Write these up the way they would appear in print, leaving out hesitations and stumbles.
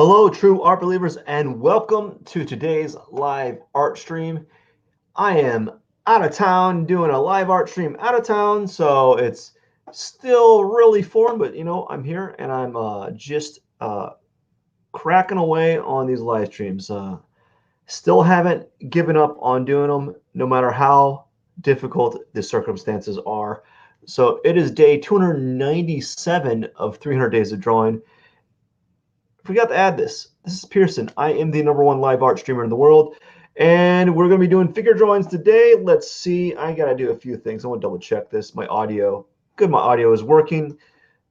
Hello, true art believers, and welcome to today's live art stream. I am out of town doing a live art stream out of town, so it's still really foreign, but I'm here and I'm just cracking away on these live streams. Still haven't given up on doing them, no matter how difficult the circumstances are. So it is day 297 of 300 Days of Drawing. Forgot to add this. This is Pierson. I am the #1 live art streamer in the world, and we're going to be doing figure drawings today. Let's see. I got to do a few things. I want to double check this. My audio. Good. My audio is working.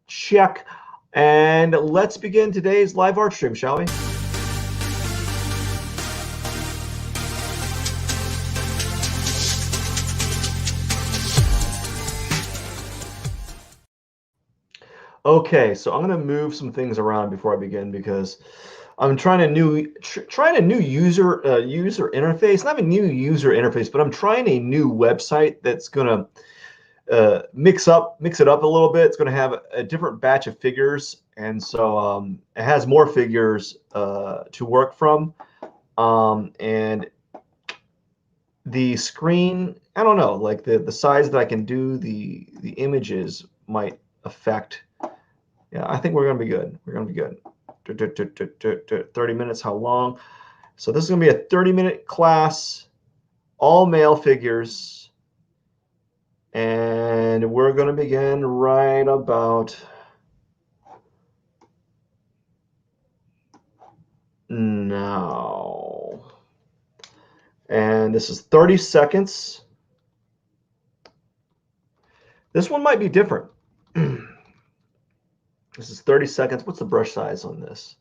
Check. And let's begin today's live art stream, shall we? Okay, so I'm going to move some things around before I begin because I'm trying a new user interface. Not a new user interface, but I'm trying a new website that's going to mix it up a little bit. It's going to have a different batch of figures, and so it has more figures to work from. And the screen, I don't know, like the size that I can do the images might affect. Yeah, I think we're going to be good. We're going to be good. 30 minutes, how long? So this is going to be a 30-minute class, all male figures. And we're going to begin right about now. And this is 30 seconds. This one might be different. This is 30 seconds. What's the brush size on this?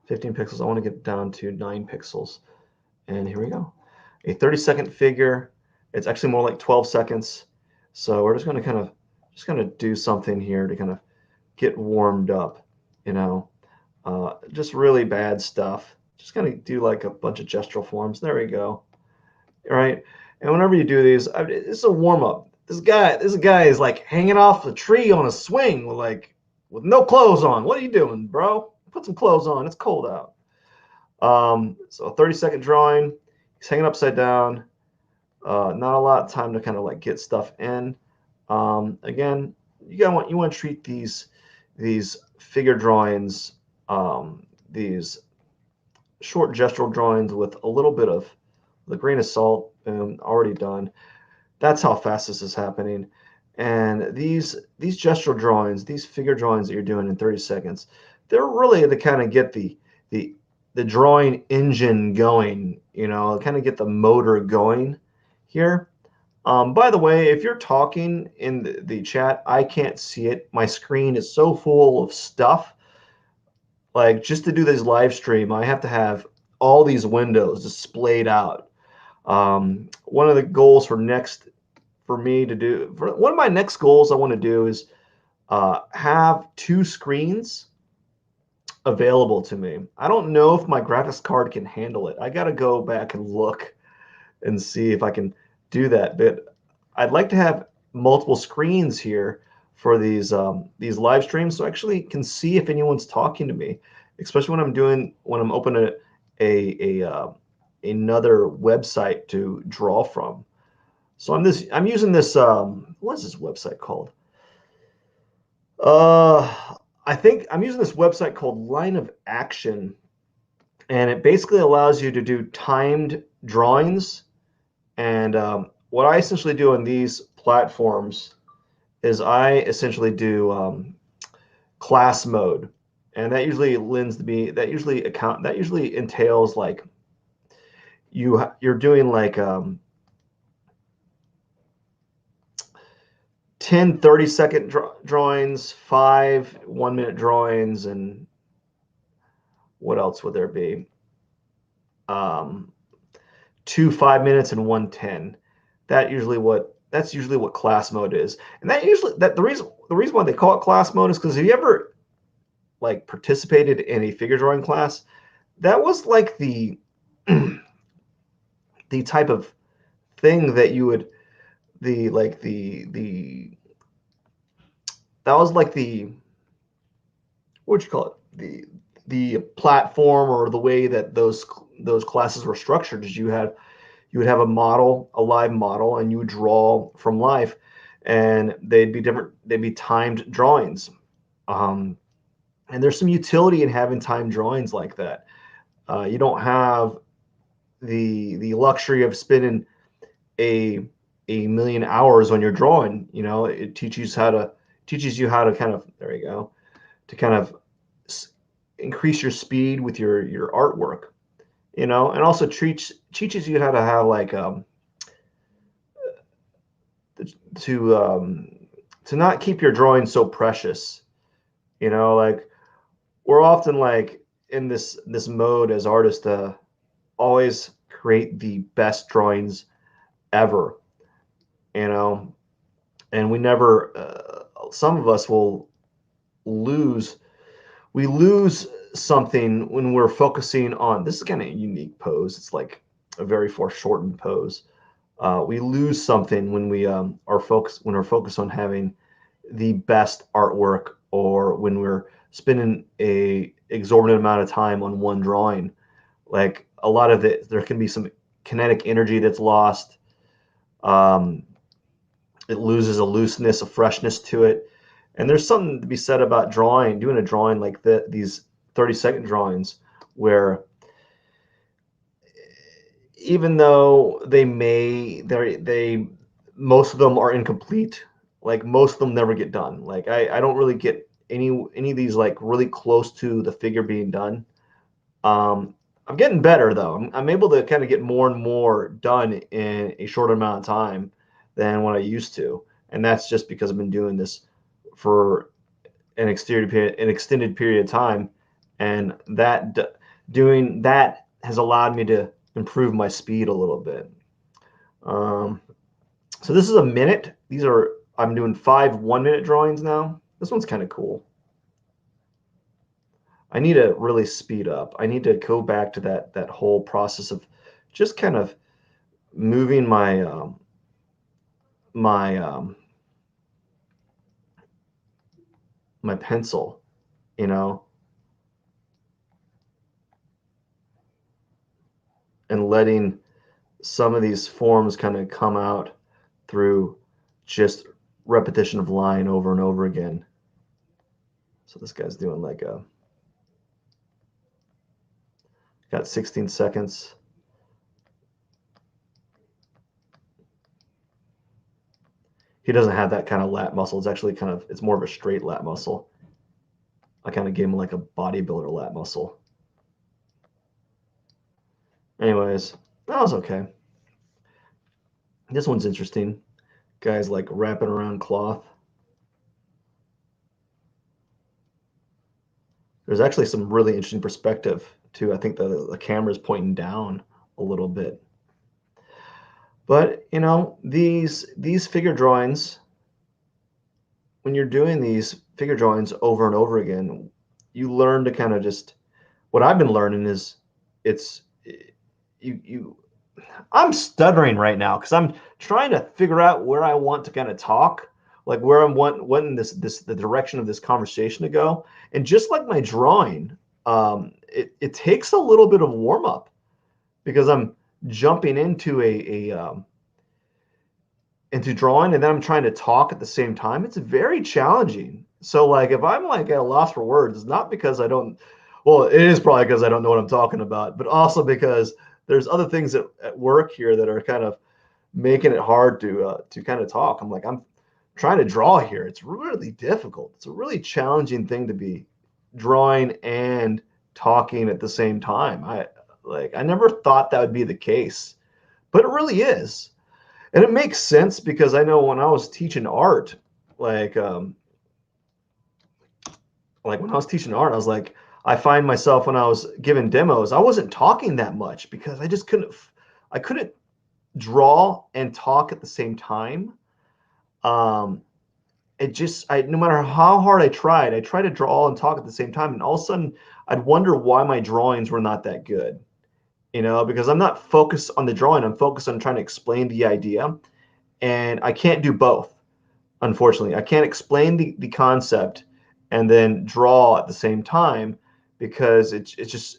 15 pixels. I want to get down to 9 pixels. And here we go. A 30-second figure. It's actually more like 12 seconds. So we're just going to do something here to kind of get warmed up, just really bad stuff. Just going to do like a bunch of gestural forms. There we go. All right. And whenever you do these, it's a warm up. This guy is like hanging off the tree on a swing with no clothes on. What are you doing, bro? Put some clothes on. It's cold out. So a 30-second drawing. He's hanging upside down. Not a lot of time to kind of like get stuff in. Again, you want to treat these figure drawings, these short gestural drawings with a little bit of the grain of salt. Already done. That's how fast this is happening. And these gestural drawings, these figure drawings that you're doing in 30 seconds, they're really to kind of get the drawing engine going, kind of get the motor going here. By the way, if you're talking in the chat, I can't see it. My screen is so full of stuff. Like, just to do this live stream, I have to have all these windows displayed out. One of the goals for one of my next goals I want to do is have 2 screens available to me. I don't know if my graphics card can handle it. I got to go back and look and see if I can do that. But I'd like to have multiple screens here for these live streams, so I actually can see if anyone's talking to me, especially when I'm opening another website to draw from. So I'm using this what is this website called? I think I'm using this website called Line of Action, and it basically allows you to do timed drawings. And what I essentially do on these platforms is I essentially do class mode, and that usually entails like you're doing like 10 30-second drawings, 5 1-minute drawings, and what else would there be? 2 5 minutes and 1 10. That's usually what class mode is. And the reason why they call it class mode is because if you ever like participated in a figure drawing class, that was like the the type of thing that you would that was like the, what would you call it, the platform or the way that those classes were structured is you would have a model, a live model, and you would draw from life, and they'd be different. They'd be timed drawings, and there's some utility in having timed drawings like that. You don't have the luxury of spending a million hours on your drawing. It teaches you how to kind of, there you go, to kind of increase your speed with your artwork. And also teaches you how to have like to not keep your drawing so precious. Like we're often like in this mode as artists to always create the best drawings ever, and we never some of us will lose we lose something when we're focusing on, this is kind of a unique pose, it's like a very foreshortened pose. We lose something when we're focused on having the best artwork, or when we're spending a exorbitant amount of time on one drawing. Like a lot of it, there can be some kinetic energy that's lost. It loses a looseness, a freshness to it. And there's something to be said about doing a drawing like these 30-second drawings, where even though they most of them are incomplete, like most of them never get done. Like I don't really get any of these like really close to the figure being done. I'm getting better though. I'm able to kind of get more and more done in a shorter amount of time than what I used to, and that's just because I've been doing this for an extended period of time, and doing that has allowed me to improve my speed a little bit. So this is a minute. I'm doing 5 1-minute drawings now. This one's kind of cool. I need to really speed up. I need to go back to that whole process of just kind of moving my my pencil, and letting some of these forms kind of come out through just repetition of line over and over again. So this guy's doing like got 16 seconds. He doesn't have that kind of lat muscle. It's actually it's more of a straight lat muscle. I kind of gave him like a bodybuilder lat muscle. Anyways, that was okay. This one's interesting. Guy's like wrapping around cloth. There's actually some really interesting perspective too. I think the camera's pointing down a little bit. But these figure drawings, when you're doing these figure drawings over and over again, you learn to kind of just, what I've been learning is I'm stuttering right now because I'm trying to figure out where I want to kind of talk, like where I'm wanting the direction of this conversation to go. And just like my drawing, it takes a little bit of warm up, because I'm jumping into into drawing, and then I'm trying to talk at the same time. It's very challenging. So like if I'm like at a loss for words, it's not because well, it is probably because I don't know what I'm talking about, but also because there's other things at work here that are kind of making it hard to kind of talk. I'm trying to draw here. It's really difficult. It's a really challenging thing to be drawing and talking at the same time. I never thought that would be the case, but it really is. And it makes sense because I know when I was teaching art, like when I was teaching art, I was like, I find myself when I was giving demos, I wasn't talking that much because I couldn't draw and talk at the same time. No matter how hard I tried to draw and talk at the same time, and all of a sudden I'd wonder why my drawings were not that good. Because I'm not focused on the drawing, I'm focused on trying to explain the idea, and I can't do both. Unfortunately, I can't explain the concept and then draw at the same time, because it's just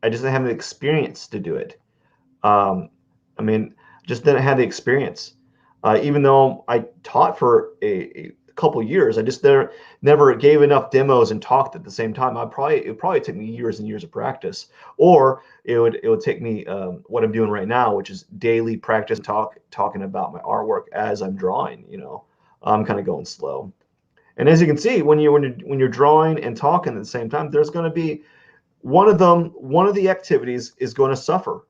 I just didn't have the experience to do it. I mean, just didn't have the experience. Even though I taught for a couple years, I just never gave enough demos and talked at the same time. It would probably take me years and years of practice, or it would take me what I'm doing right now, which is daily practice, talking about my artwork as I'm drawing. I'm kind of going slow. And as you can see, when you're drawing and talking at the same time, there's going to be one of the activities is going to suffer.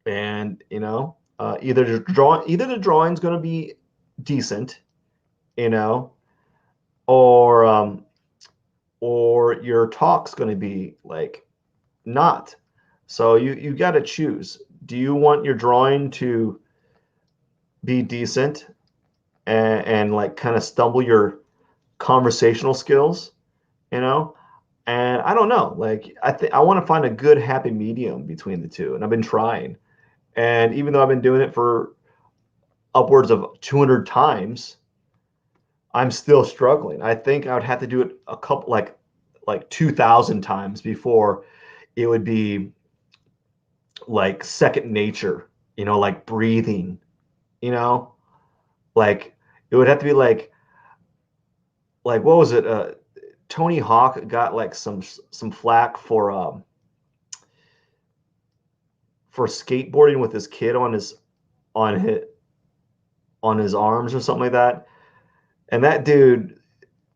And either the drawing's going to be decent, you know or your talk's going to be like not. So you got to choose. Do you want your drawing to be decent and like kind of stumble your conversational skills, you know and I don't know, like I want to find a good happy medium between the two, and I've been trying. And even though I've been doing it for upwards of 200 times, I'm still struggling. I think I would have to do it a couple, like 2,000 times before it would be like second nature, like breathing, you know, like it would have to be like what was it? Tony Hawk got like some flack for skateboarding with his kid on his on his arms or something like that. And that dude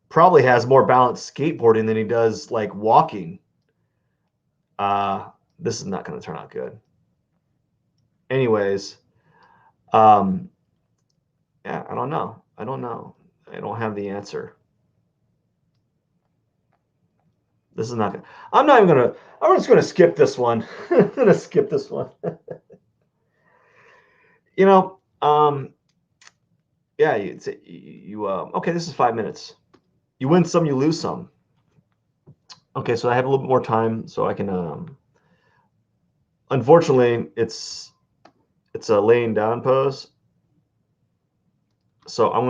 probably has more balance skateboarding than he does like walking. This is not going to turn out good. Anyways, um, yeah, I don't know. I don't know. I don't have the answer. This is not gonna. I'm not even gonna. I'm just gonna skip this one. I'm gonna skip this one. you know. Yeah. Okay. This is 5 minutes. You win some, you lose some. Okay, so I have a little bit more time, so I can. Unfortunately, it's a laying down pose, so I'm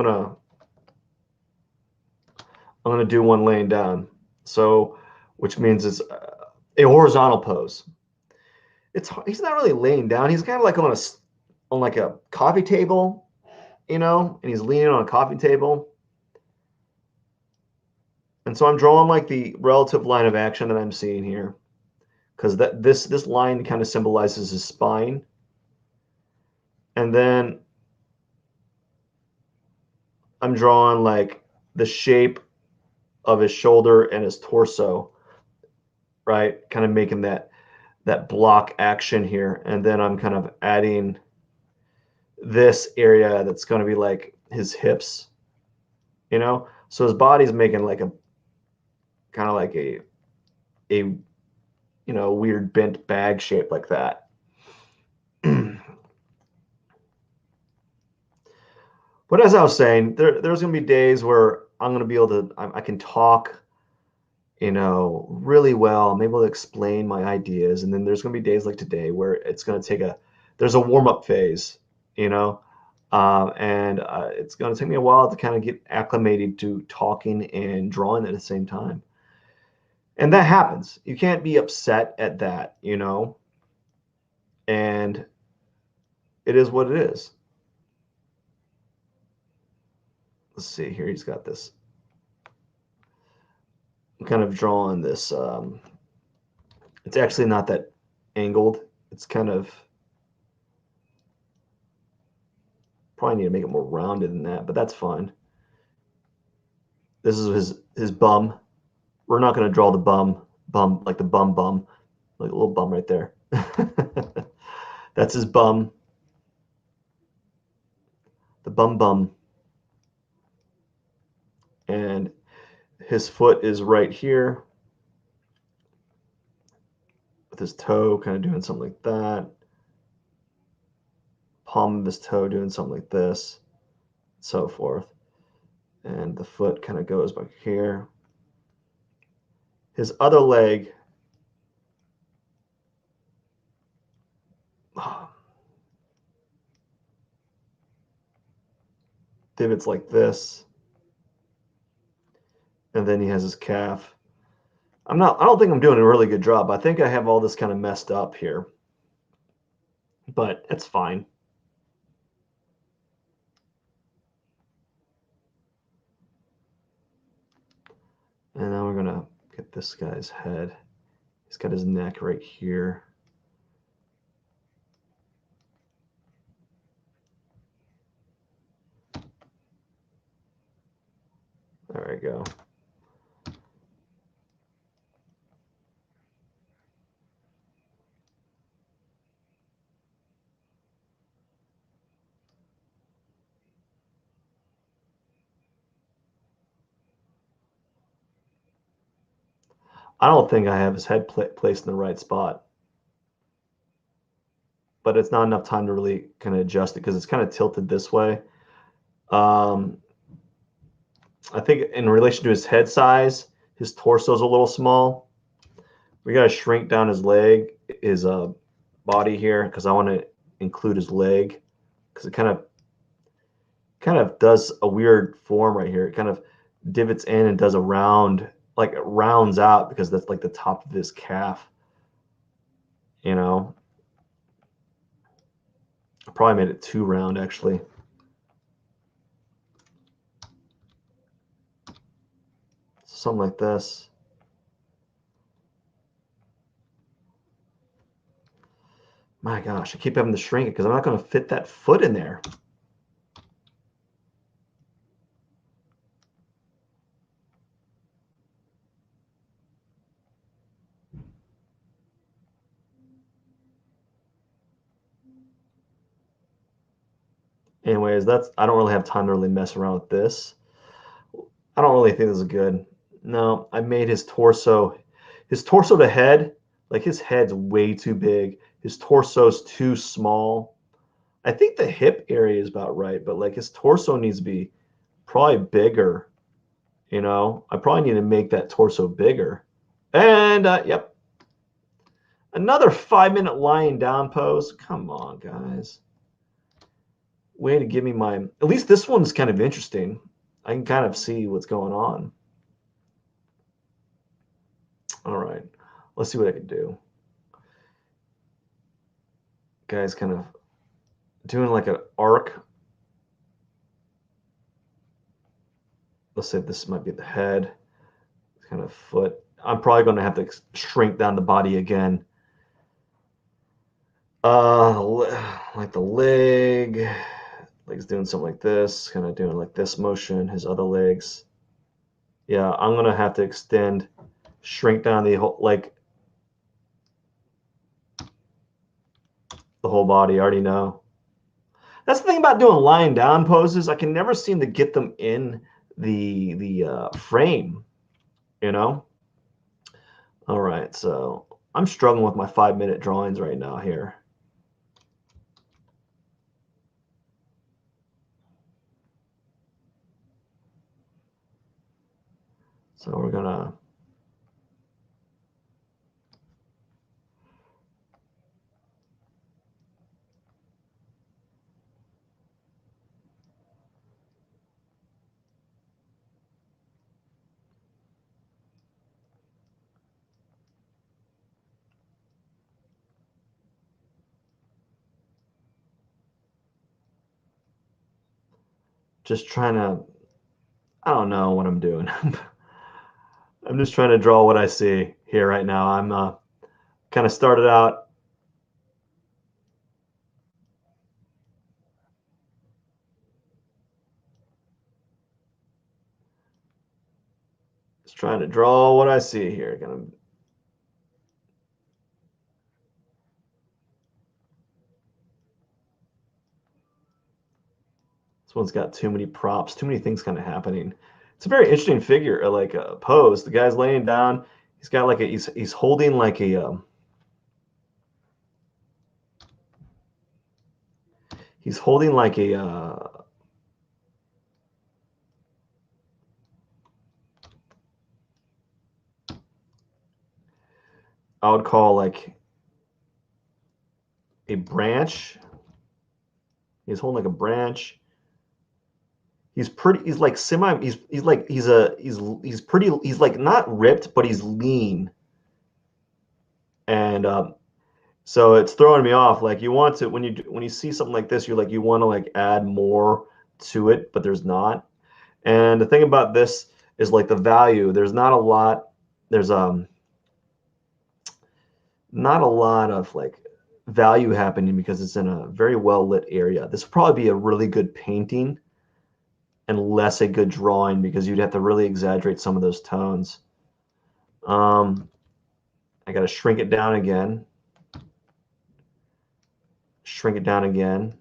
gonna do one laying down. So, which means it's a horizontal pose. He's not really laying down. He's kind of like on like a coffee table, and he's leaning on a coffee table. And so I'm drawing like the relative line of action that I'm seeing here, because this line kind of symbolizes his spine. And then I'm drawing like the shape of his shoulder and his torso, right? Kind of making that block action here. And then I'm kind of adding this area that's going to be like his hips, So his body's making like a kind of like a weird bent bag shape like that. But as I was saying, there's going to be days where I'm going to be able to, I can talk, really well. I'm able to explain my ideas. And then there's going to be days like today where it's going to take there's a warm up phase, and it's going to take me a while to kind of get acclimated to talking and drawing at the same time. And that happens. You can't be upset at that, and it is what it is. Let's see here. He's got this. I'm kind of drawing this. It's actually not that angled. It's kind of, probably need to make it more rounded than that, but that's fine. This is his bum. We're not going to draw the bum, like the bum, like a little bum right there. That's his bum. The bum. And his foot is right here with his toe kind of doing something like that. Palm of his toe doing something like this, so forth. And the foot kind of goes back here. His other leg, divots like this. And then he has his calf. I don't think I'm doing a really good job. I think I have all this kind of messed up here, but it's fine. And now we're gonna get this guy's head. He's got his neck right here. There we go. I don't think I have his head placed in the right spot, but it's not enough time to really kind of adjust it because it's kind of tilted this way. Um, I think in relation to his head size, his torso's a little small. We got to shrink down his leg, his body here, because I want to include his leg because it kind of does a weird form right here. It kind of divots in and does a round, like it rounds out because that's like the top of his calf. You know, I probably made it too round actually. Something like this. My gosh, I keep having to shrink it because I'm not going to fit that foot in there. Anyways, I don't really have time to really mess around with this. I don't really think this is good. No, I made his torso to head, like his head's way too big. His torso's too small. I think the hip area is about right, but like his torso needs to be probably bigger. You know, I probably need to make that torso bigger. And yep, another 5-minute lying down pose. Come on, guys. Way to give me my. At least this one's kind of interesting. I can kind of see what's going on. All right, let's see what I can do. Guys, kind of doing like an arc. Let's say this might be the head, kind of foot. I'm probably going to have to shrink down the body again. Like the leg. Leg's doing something like this, kind of doing like this motion. His other legs. Yeah, I'm going to have to extend, shrink down the whole, like the whole body. I already know. That's the thing about doing lying down poses. I can never seem to get them in the frame. You know. All right, so I'm struggling with my 5-minute drawings right now here. So we're gonna just trying to, I don't know what I'm doing. I'm just trying to draw what I see here right now. I'm kind of started out. Just trying to draw what I see here. This one's got too many props, too many things kind of happening. It's a very interesting figure, like a pose. The guy's laying down. He's got like he's holding like a he's holding like a I would call like a branch. He's holding like a branch. He's like semi. He's like he's pretty. He's like not ripped, but he's lean, and so it's throwing me off. Like you want to when you see something like this, you want to like add more to it, but there's not. And the thing about this is like the value. There's not a lot. There's not a lot of like value happening because it's in a very well lit area. This would probably be a really good painting and less a good drawing because you'd have to really exaggerate some of those tones. I got to shrink it down again. Shrink it down again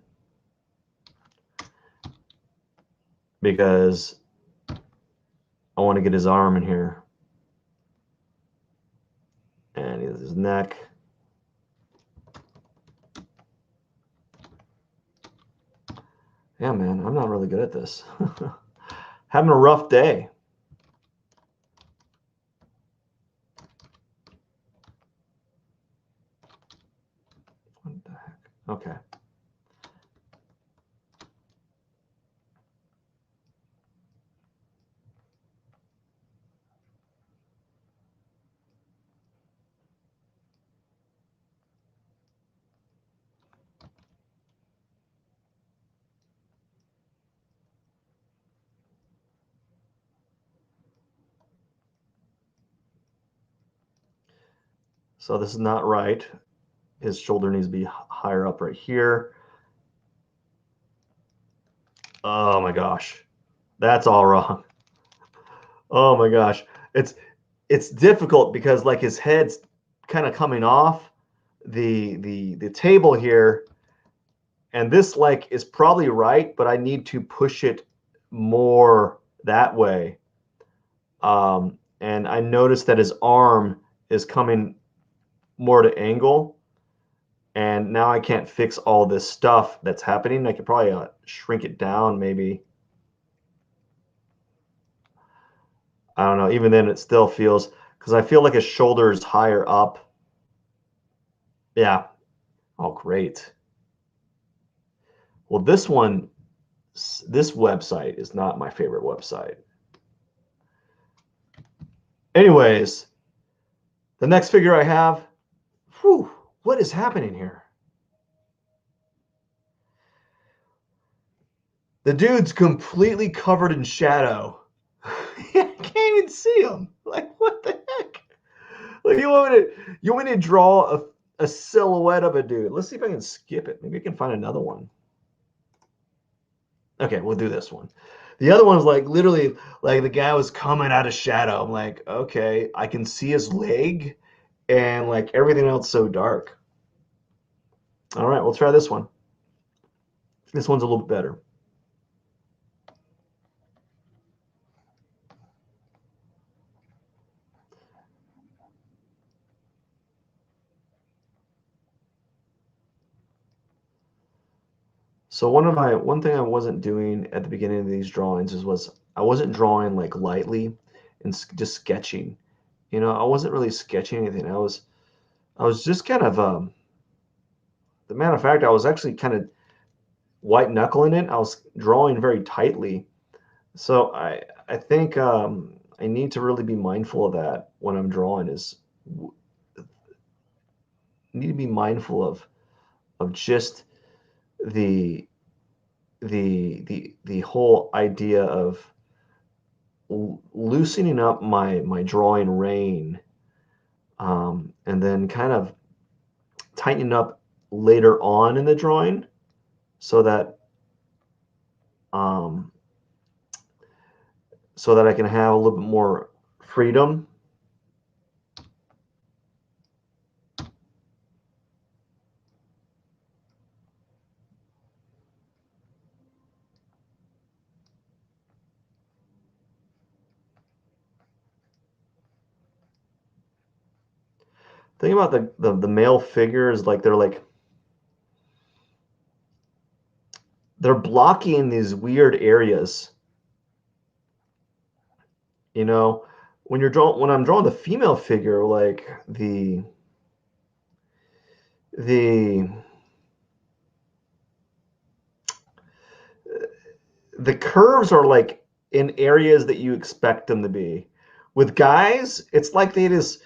because I want to get his arm in here and his neck. Yeah, man, I'm not really good at this. Having a rough day. What the heck? Okay. So this is not right. His shoulder needs to be higher up right here. Oh my gosh. That's all wrong. Oh my gosh. It's difficult because like his head's kind of coming off the table here, and this like is probably right, but I need to push it more that way. And I noticed that his arm is coming more to angle, and now I can't fix all this stuff that's happening. I could probably shrink it down maybe. I don't know. Even then, it still feels because I feel like his shoulder is higher up. Yeah. Oh, great. Well, this website is not my favorite website. Anyways, the next figure I have, whew, what is happening here? The dude's completely covered in shadow. I can't even see him. Like, what the heck? Like, you want me to draw a silhouette of a dude. Let's see if I can skip it. Maybe I can find another one. Okay, we'll do this one. The other one's like literally like the guy was coming out of shadow. I'm like, okay, I can see his leg and like everything else so dark. All right, we'll try this one. This one's a little bit better. So one thing I wasn't doing at the beginning of these drawings was I wasn't drawing like lightly and just sketching. You know, I wasn't really sketching anything. I was just kind of the matter of fact, I was actually kind of white knuckling it. I was drawing very tightly. So I think I need to really be mindful of that when I'm drawing is need to be mindful of just the the whole idea of loosening up my drawing rein, and then kind of tightening up later on in the drawing so that um, so that I can have a little bit more freedom. Think about the male figures like they're blocking these weird areas. You know, when I'm drawing the female figure, like the the curves are like in areas that you expect them to be. With guys, it's like they just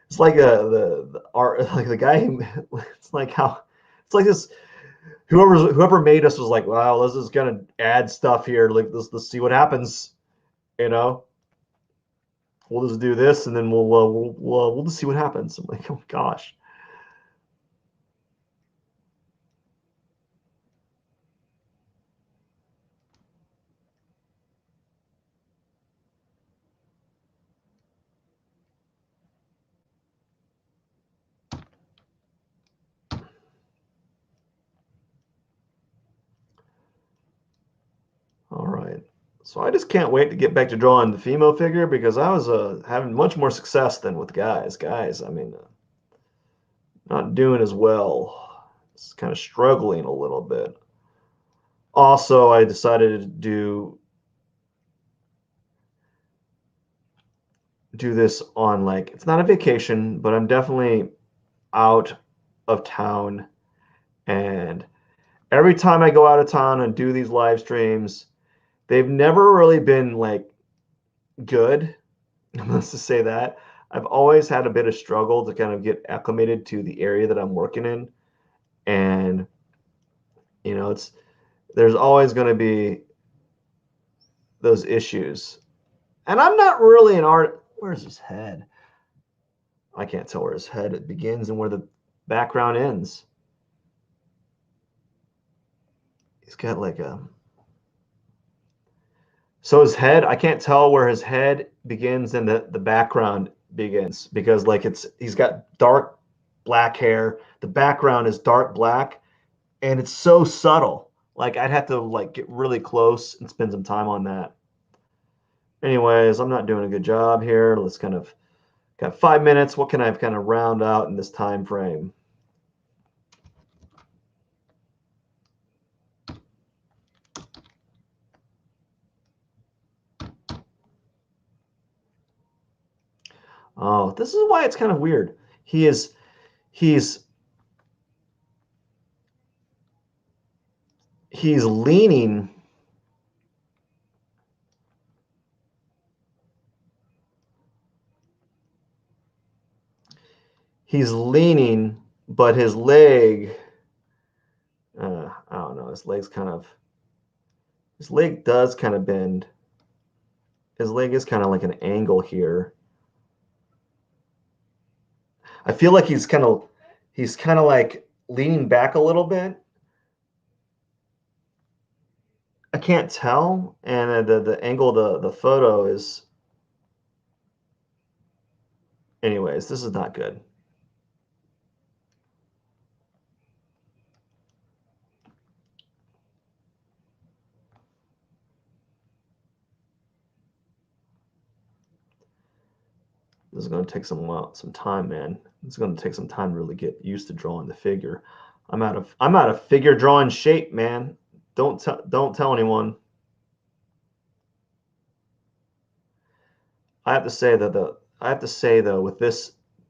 it's like the art like the guy it's like how it's like this whoever made us was like, wow, this is gonna add stuff here. Like let's see what happens. You know, we'll just do this and then we'll just see what happens. I'm like, oh gosh. All right. So I just can't wait to get back to drawing the female figure because I was having much more success than with guys. Guys, I mean, not doing as well. It's kind of struggling a little bit. Also, I decided to do this on like it's not a vacation, but I'm definitely out of town. And every time I go out of town and do these live streams, they've never really been like good. Let's just say that. I've always had a bit of struggle to kind of get acclimated to the area that I'm working in. And, it's there's always going to be those issues. And I'm not really an art. Where's his head? I can't tell where his head begins and where the background ends. He's got like a. So his head, I can't tell where his head begins and the background begins because like he's got dark black hair. The background is dark black and it's so subtle. Like I'd have to like get really close and spend some time on that. Anyways, I'm not doing a good job here. Let's kind of got 5 minutes. What can I kind of round out in this time frame? Oh, this is why it's kind of weird. He's he's leaning. He's leaning, but his leg. I don't know. His leg does kind of bend. His leg is kind of like an angle here. I feel like he's kind of like leaning back a little bit. I can't tell, and the angle of the photo is. Anyways, this is not good. This is going to take some time, man. It's going to take some time to really get used to drawing the figure. I'm out of figure drawing shape, man. Don't tell anyone. I have to say though with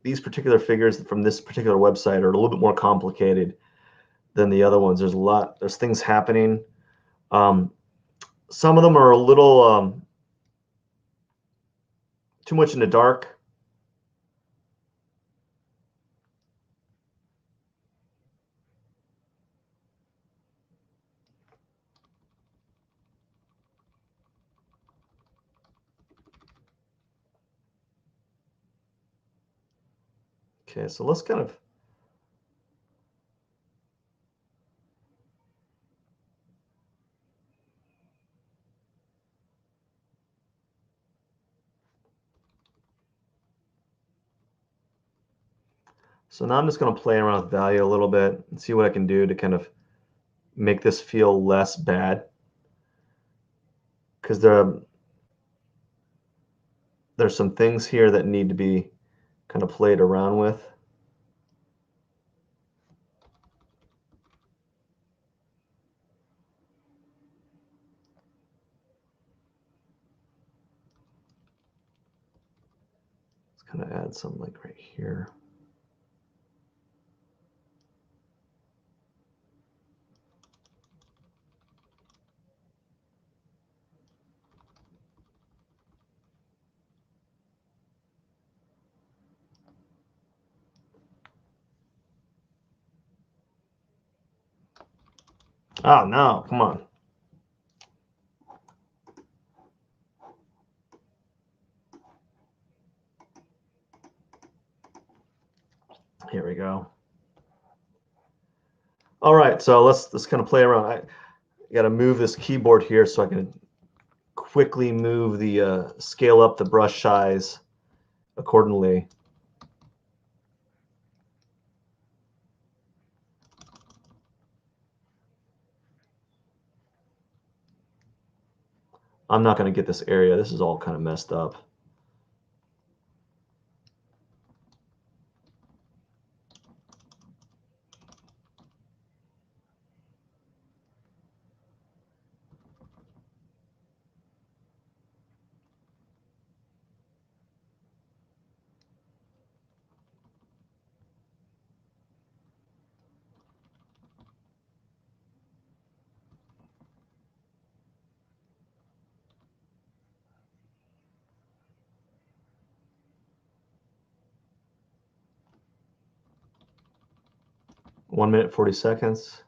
these particular figures from this particular website are a little bit more complicated than the other ones. There's things happening. Um, some of them are a little too much in the dark. Okay, so let's kind of. So now I'm just going to play around with value a little bit and see what I can do to kind of make this feel less bad. Because there's some things here that need to be kind of played around with. Let's kind of add some like right here. Oh, no, come on. Here we go. All right, so let's kind of play around. I got to move this keyboard here so I can quickly move the scale up the brush size accordingly. I'm not going to get this area. This is all kind of messed up. One minute, 40 seconds.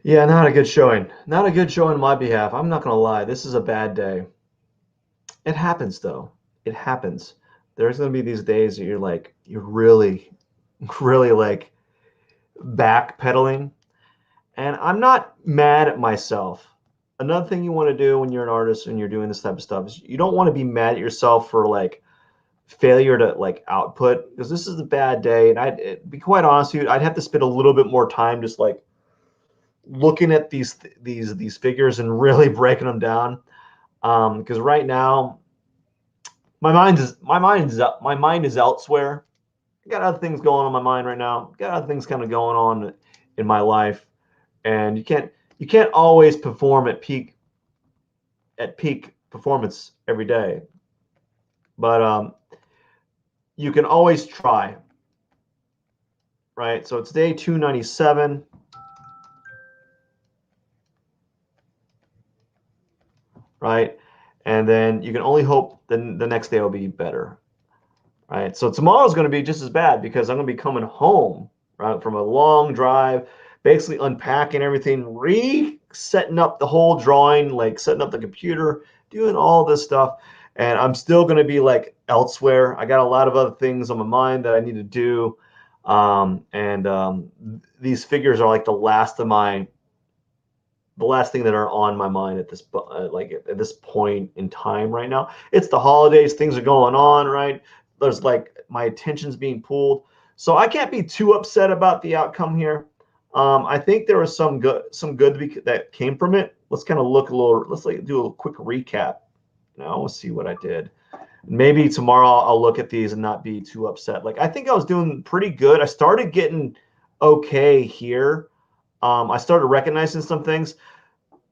Yeah, not a good showing. Not a good showing on my behalf. I'm not going to lie. This is a bad day. It happens, though. It happens. There's going to be these days that you're really, really like backpedaling. And I'm not mad at myself. Another thing you want to do when you're an artist and you're doing this type of stuff is you don't want to be mad at yourself for like failure to like output because this is a bad day. And I'd be quite honest with you, I'd have to spend a little bit more time just like looking at these figures and really breaking them down. Because right now my mind is elsewhere. I got other things going on in my mind right now. Got other things kind of going on in my life, and you can't always perform at peak performance every day, but you can always try, right? So it's day 297, right? And then you can only hope the next day will be better, right? So tomorrow's going to be just as bad because I'm going to be coming home, right, from a long drive, basically unpacking everything, resetting up the whole drawing, like setting up the computer, doing all this stuff. And I'm still going to be like elsewhere. I got a lot of other things on my mind that I need to do. These figures are like the last thing that are on my mind at this like at this point in time right now. It's the holidays, things are going on, right? There's like my attention's being pulled, so I can't be too upset about the outcome here. I think there was some good that came from it. Let's kind of look a little. Let's like do a quick recap. Now we'll see what I did. Maybe tomorrow I'll look at these and not be too upset. Like I think I was doing pretty good. I started getting okay here. I started recognizing some things.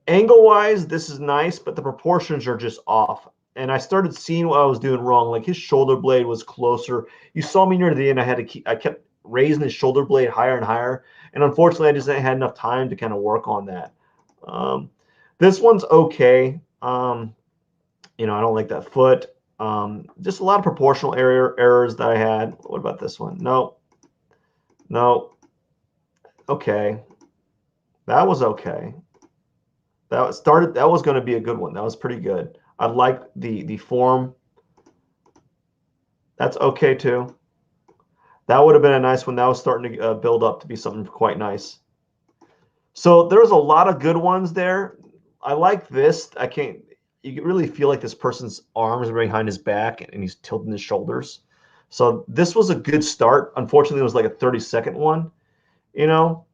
Angle wise, this is nice, but the proportions are just off. And I started seeing what I was doing wrong. Like his shoulder blade was closer. You saw me near the end. I kept raising his shoulder blade higher and higher. And unfortunately, I just didn't have enough time to kind of work on that. Um, this one's okay. I don't like that foot. Just a lot of proportional errors that I had. What about this one? No, no. Okay, that was okay. That was going to be a good one. That was pretty good. I like the form. That's okay too. That would have been a nice one. That was starting to build up to be something quite nice. So there's a lot of good ones there. I like this. I can't. You really feel like this person's arms are behind his back and he's tilting his shoulders. So this was a good start. Unfortunately, it was like a 30-second one. You know,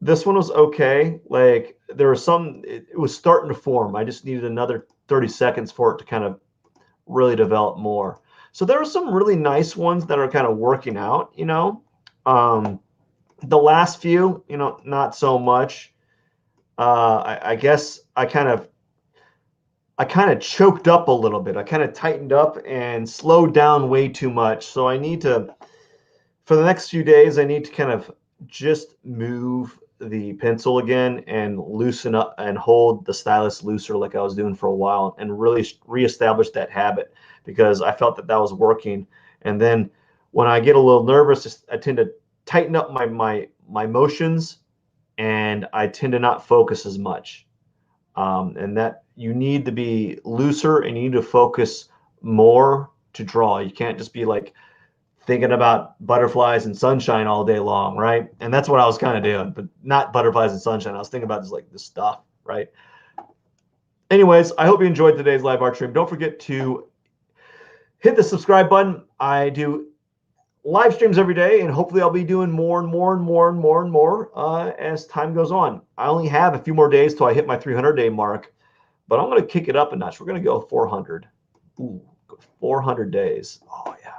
this one was okay. Like there was some. It was starting to form. I just needed another 30 seconds for it to kind of really develop more. So there were some really nice ones that are kind of working out. Um, the last few, not so much. I guess I kind of choked up a little bit. I kind of tightened up and slowed down way too much. So I need to, for the next few days, I need to kind of just move the pencil again and loosen up and hold the stylus looser like I was doing for a while and really reestablish that habit because I felt that that was working. And then when I get a little nervous, I tend to tighten up my motions and I tend to not focus as much. And that you need to be looser and you need to focus more to draw. You can't just be like thinking about butterflies and sunshine all day long, right? And that's what I was kind of doing, but not butterflies and sunshine. I was thinking about just like this stuff, right? Anyways, I hope you enjoyed today's live art stream. Don't forget to hit the subscribe button. I do live streams every day, and hopefully I'll be doing more and more and more and more and more as time goes on. I only have a few more days till I hit my 300-day mark, but I'm going to kick it up a notch. We're going to go 400. Ooh, 400 days. Oh, yeah.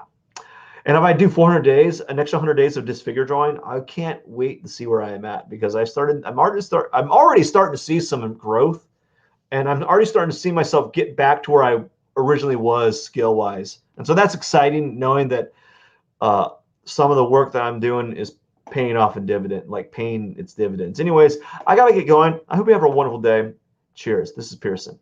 And if I do 400 days, an extra 100 days of disfigure drawing, I can't wait to see where I am at because I'm already starting to see some growth, and I'm already starting to see myself get back to where I originally was skill-wise. And so that's exciting, knowing that some of the work that I'm doing is paying off paying its dividends. Anyways, I got to get going. I hope you have a wonderful day. Cheers. This is Pierson.